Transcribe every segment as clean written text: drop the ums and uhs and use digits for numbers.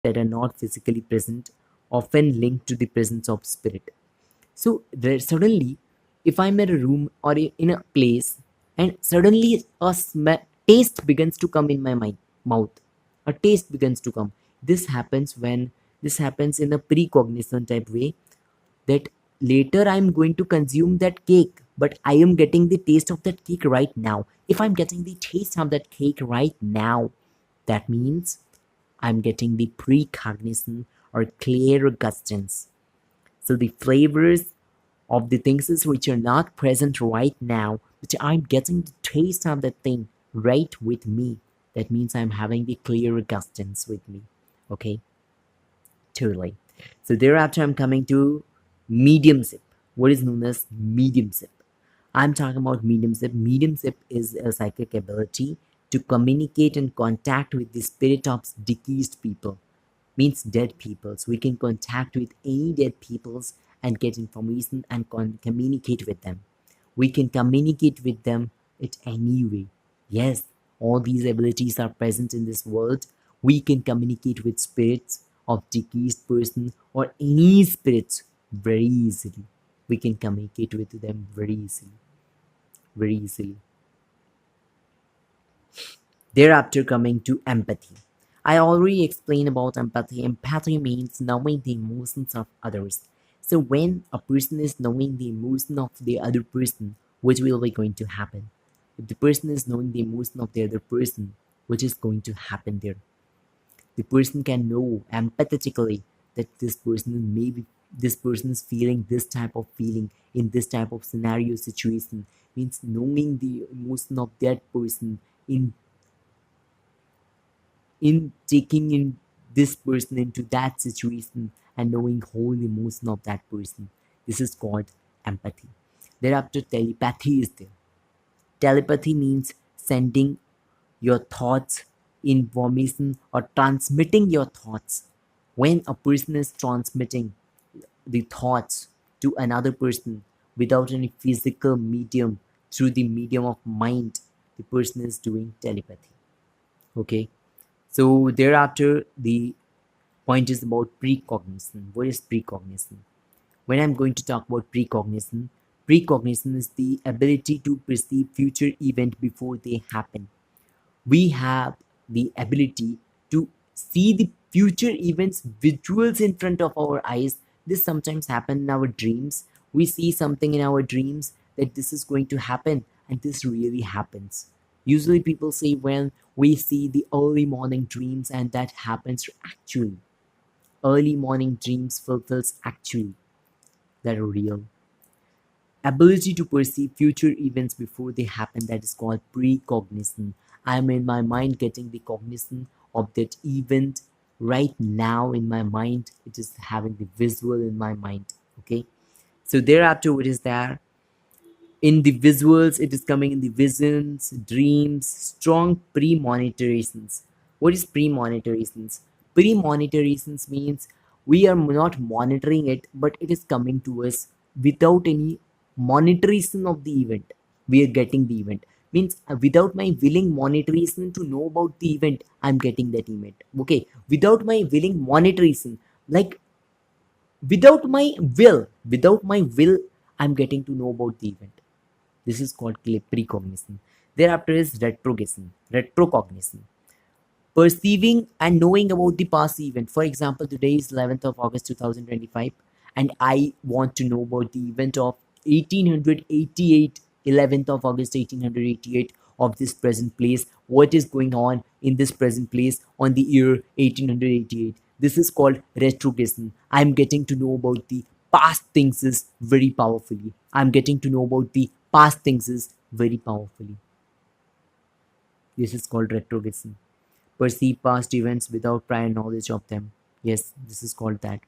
that are not physically present, often linked to the presence of spirit. So suddenly, if I'm in a room or in a place, and suddenly taste begins to come in my mouth, a taste begins to come. This happens when this happens in a precognition type way, that later I'm going to consume that cake, but I am getting the taste of that cake right now. If I'm getting the taste of that cake right now, that means I'm getting the precognition or clairgustance. So the flavors of the things which are not present right now, but I'm getting the taste of that thing right with me. That means I'm having the clairgustance with me. Okay, totally. So thereafter, I'm coming to medium sip. What is known as medium sip? I'm talking about medium sip. Medium sip is a psychic ability to communicate and contact with the spirit of deceased people, means dead peoples. We can contact with any dead peoples and get information and communicate with them. We can communicate with them at any way. Yes, all these abilities are present in this world. We can communicate with spirits of deceased person or any spirits very easily. We can communicate with them very easily. Very easily. Thereafter, coming to empathy. I already explained about empathy. Empathy means knowing the emotions of others. So when a person is knowing the emotion of the other person, what will be going to happen? If the person is knowing the emotion of the other person, what is going to happen there? The person can know empathetically that this person is feeling this type of feeling in this type of scenario situation, means knowing the emotion of that person in taking in this person into that situation and knowing whole emotion of that person. This is called empathy. Thereafter, telepathy is there. Telepathy means sending your thoughts, information, or transmitting your thoughts. When a person is transmitting the thoughts to another person without any physical medium, through the medium of mind, the person is doing telepathy. Okay, so thereafter, the point is about precognition. What is precognition? When I'm going to talk about precognition, precognition is the ability to perceive future event before they happen. We have the ability to see the future events, visuals in front of our eyes. This sometimes happen in our dreams. We see something in our dreams that this is going to happen, and this really happens. Usually people say when we see the early morning dreams, and that happens actually. Early morning dreams fulfills actually, that are real. Ability to perceive future events before they happen, that is called precognition. I'm in my mind getting the cognition of that event right now in my mind. It is having the visual in my mind. Okay, so thereafter, what is there in the visuals? It is coming in the visions, dreams, strong premonitions. What is premonitions? Premonitions means we are not monitoring it, but it is coming to us without any monitoration of the event. We are getting the event, means without my willing monitoration to know about the event, I'm getting that event. Okay, without my willing monitoration, like without my will, I'm getting to know about the event. This is called precognition. Thereafter is retrocognition. Perceiving and knowing about the past event. For example, today is 11th of August 2025, and I want to know about the event of 1888, 11th of August 1888 of this present place. What is going on in this present place on the year 1888? This is called retrogression. I'm getting to know about the past things is very powerfully. I'm getting to know about the past things is very powerfully. This is called retrogression. Perceive past events without prior knowledge of them. Yes, this is called that.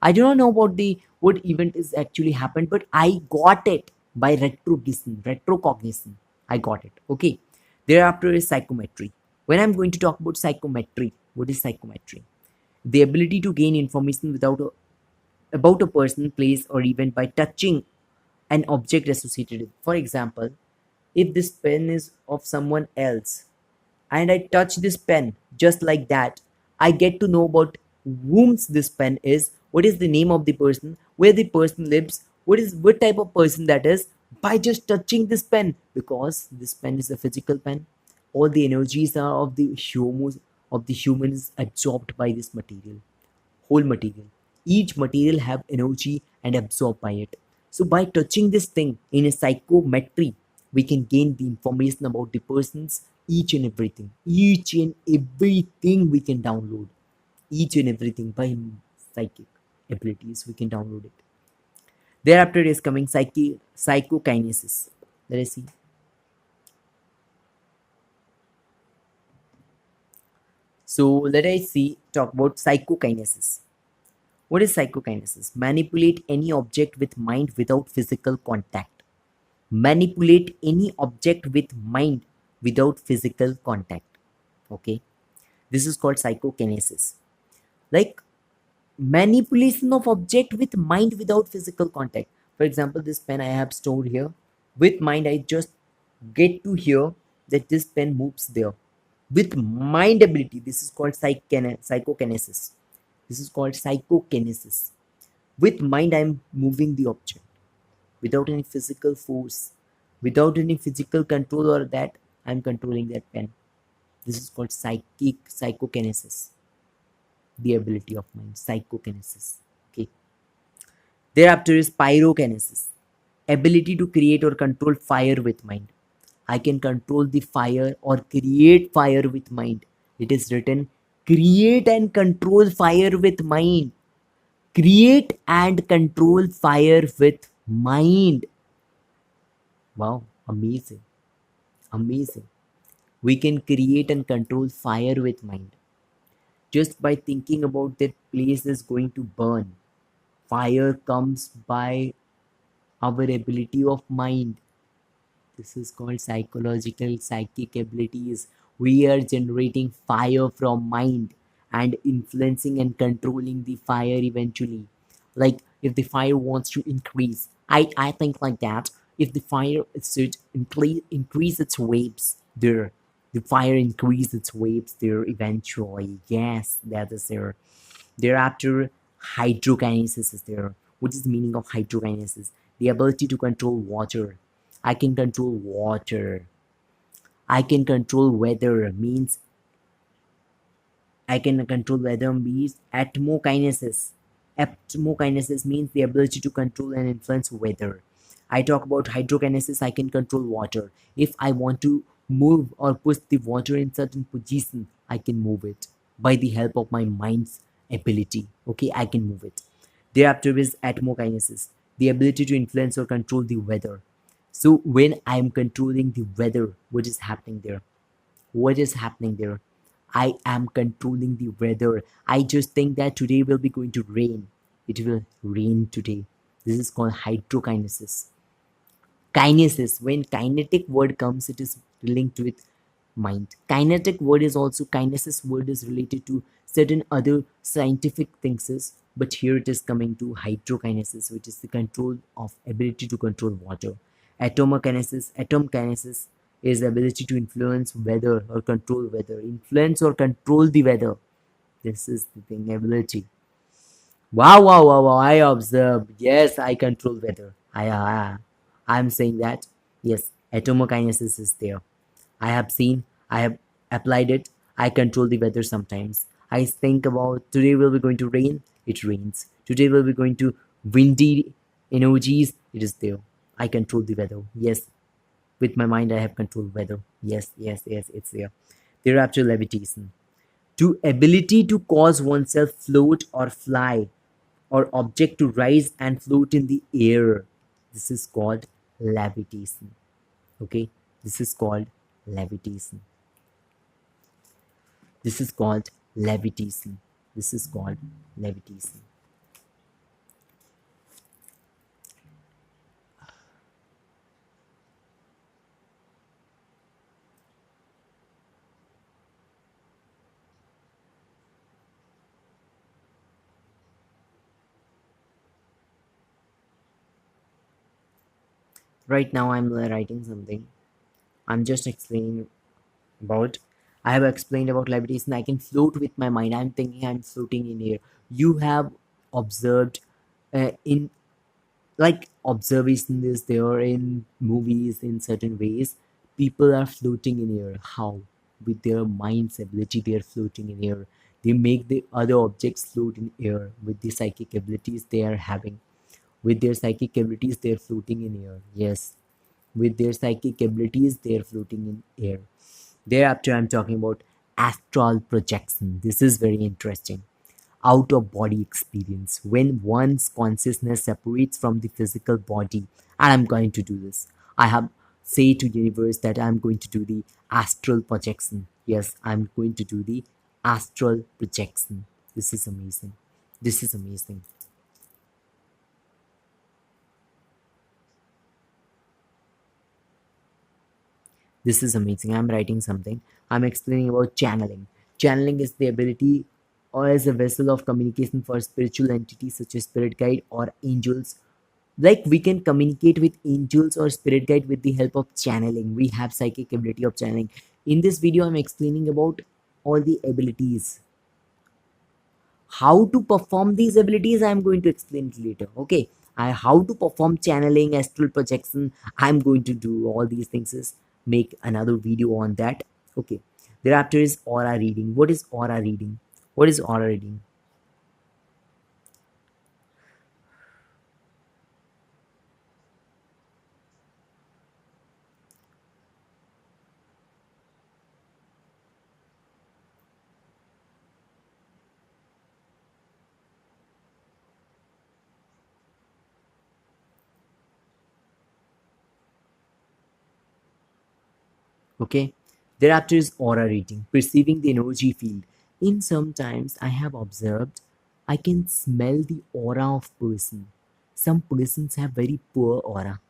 I do not know about the what event is actually happened, but I got it by retrogression, retrocognition. I got it. Okay. Thereafter is psychometry. When I'm going to talk about psychometry, what is psychometry? The ability to gain information about a person, place, or event by touching an object associated with. For example, if this pen is of someone else and I touch this pen just like that, I get to know about whom's this pen is, what is the name of the person, where the person lives, what type of person that is, by just touching this pen, because this pen is a physical pen. All the energies are of the humans absorbed by this material, whole material. Each material have energy and absorbed by it. So by touching this thing in a psychometry, we can gain the information about the persons, each and everything. Each and everything we can download. Each and everything by psychic abilities, we can download it. Thereafter is coming psychokinesis. Let us see. So let us see, talk about psychokinesis. What is psychokinesis? Manipulate any object with mind without physical contact. Manipulate any object with mind without physical contact. Okay, this is called psychokinesis. Like manipulation of object with mind without physical contact. For example, this pen I have stored here. With mind, I just get to hear that this pen moves there. With mind ability, this is called psychokinesis. This is called psychokinesis. With mind, I'm moving the object without any physical force, without any physical control, or that I'm controlling that pen. This is called psychokinesis, the ability of mind, psychokinesis. Okay. Thereafter is pyrokinesis, ability to create or control fire with mind. I can control the fire or create fire with mind. It is written, create and control fire with mind. Create and control fire with mind. Wow, amazing. Amazing. We can create and control fire with mind. Just by thinking about that place is going to burn. Fire comes by our ability of mind. This is called psychological psychic abilities. We are generating fire from mind and influencing and controlling the fire eventually. Like if the fire wants to increase, I think like that. If the fire should increase its waves there, the fire increase its waves there eventually. Yes, that is there. Thereafter, hydrokinesis is there. What is the meaning of hydrokinesis? The ability to control water. I can control water. I can control weather means I can control weather means atmokinesis. Atmokinesis means the ability to control and influence weather. I talk about hydrokinesis, I can control water. If I want to move or push the water in certain position, I can move it by the help of my mind's ability. Okay, I can move it. Thereafter is atmokinesis, the ability to influence or control the weather. So when I am controlling the weather, what is happening there? What is happening there? I am controlling the weather. I just think that today will be going to rain. It will rain today. This is called hydrokinesis. Kinesis, when kinetic word comes, it is linked with mind. Kinetic word is also, kinesis word is related to certain other scientific things, but here it is coming to hydrokinesis, which is the control of ability to control water. Atomokinesis, atom kinesis is the ability to influence weather or control weather, influence or control the weather. This is the thing, ability. Wow, wow, wow, wow. I observe. Yes, I control weather. I'm saying that. Yes, atomokinesis is there. I have seen, I have applied it. I control the weather sometimes. I think about today will be going to rain, it rains. Today will be going to windy energies, it is there. I control the weather. Yes, with my mind, I have controlled weather. Yes, yes, yes, it's there. Thereafter, levitation. To ability to cause oneself float or fly, or object to rise and float in the air. This is called levitation. Okay, this is called levitation. This is called levitation. This is called levitation. Right now, I'm writing something. I'm just explaining about. I have explained about levitation. I can float with my mind. I'm thinking I'm floating in air. You have observed in like observation is there in movies in certain ways. People are floating in air. How? With their mind's ability, they are floating in air. They make the other objects float in air with the psychic abilities they are having. With their psychic abilities, they are floating in air. Yes, with their psychic abilities, they are floating in air. Thereafter, I'm talking about astral projection. This is very interesting. Out of body experience, when one's consciousness separates from the physical body. And I'm going to do this. I have say to universe that I'm going to do the astral projection. Yes, I'm going to do the astral projection. This is amazing. This is amazing. This is amazing. I'm writing something. I'm explaining about channeling. Channeling is the ability or as a vessel of communication for spiritual entities such as spirit guide or angels. Like we can communicate with angels or spirit guide with the help of channeling. We have psychic ability of channeling. In this video, I'm explaining about all the abilities. How to perform these abilities, I'm going to explain it later. Okay. How to perform channeling, astral projection, I'm going to do all these things is make another video on that. Okay. Thereafter is aura reading. What is aura reading? What is aura reading? Okay. Thereafter is aura reading, perceiving the energy field. In sometimes I have observed I can smell the aura of person. Some persons have very poor aura.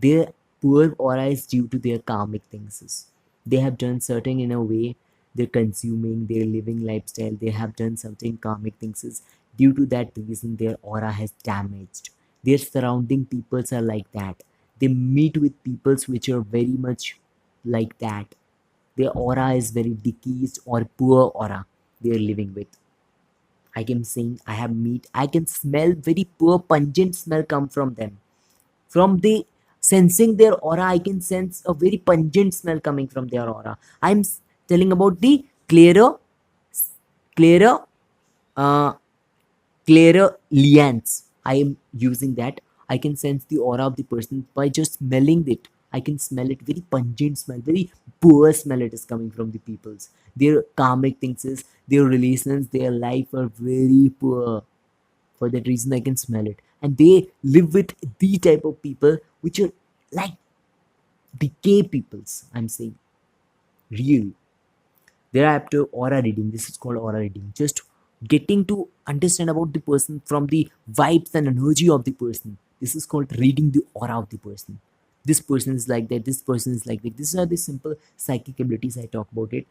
Their poor aura is due to their karmic things. They have done certain in a way, they're consuming, their living lifestyle, they have done something karmic things. Due to that reason, their aura has damaged. Their surrounding peoples are like that. They meet with peoples which are very much like that. Their aura is very decreased or poor aura they are living with. I can sing, I have meat, I can smell very poor pungent smell come from them. From the sensing their aura, I can sense a very pungent smell coming from their aura. Telling about the clearer, uh, clearer lians. I am using that. I can sense the aura of the person by just smelling it. I can smell it, very pungent smell, very poor smell it is coming from the peoples. Their karmic things is their relations, their life are very poor. For that reason, I can smell it. And they live with the type of people which are like decay peoples. I'm saying real. Thereafter, aura reading. This is called aura reading. Just getting to understand about the person from the vibes and energy of the person. This is called reading the aura of the person. This person is like that. This person is like that. These are the simple psychic abilities I talk about it.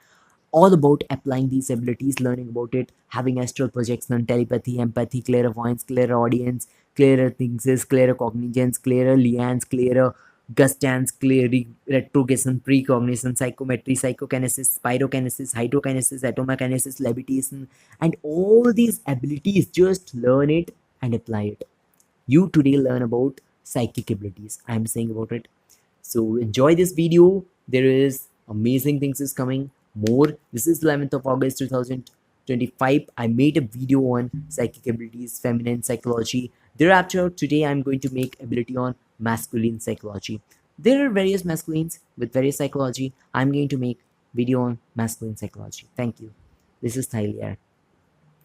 All about applying these abilities, learning about it, having astral projection, telepathy, empathy, clairvoyance, clairaudience, clearer things, clearer cognizance, clearer lians, clearer gustance, clear retrogression, precognition, psychometry, psychokinesis, pyrokinesis, hydrokinesis, atomokinesis, levitation, and all these abilities. Just learn it and apply it. You today learn about psychic abilities. I'm saying about it. So enjoy this video. There is amazing things is coming more. This is 11th of August 2025. I made a video on psychic abilities, feminine psychology. Thereafter, today I'm going to make ability on masculine psychology. There are various masculines with various psychology. I'm going to make video on masculine psychology. Thank you. This is Thailier.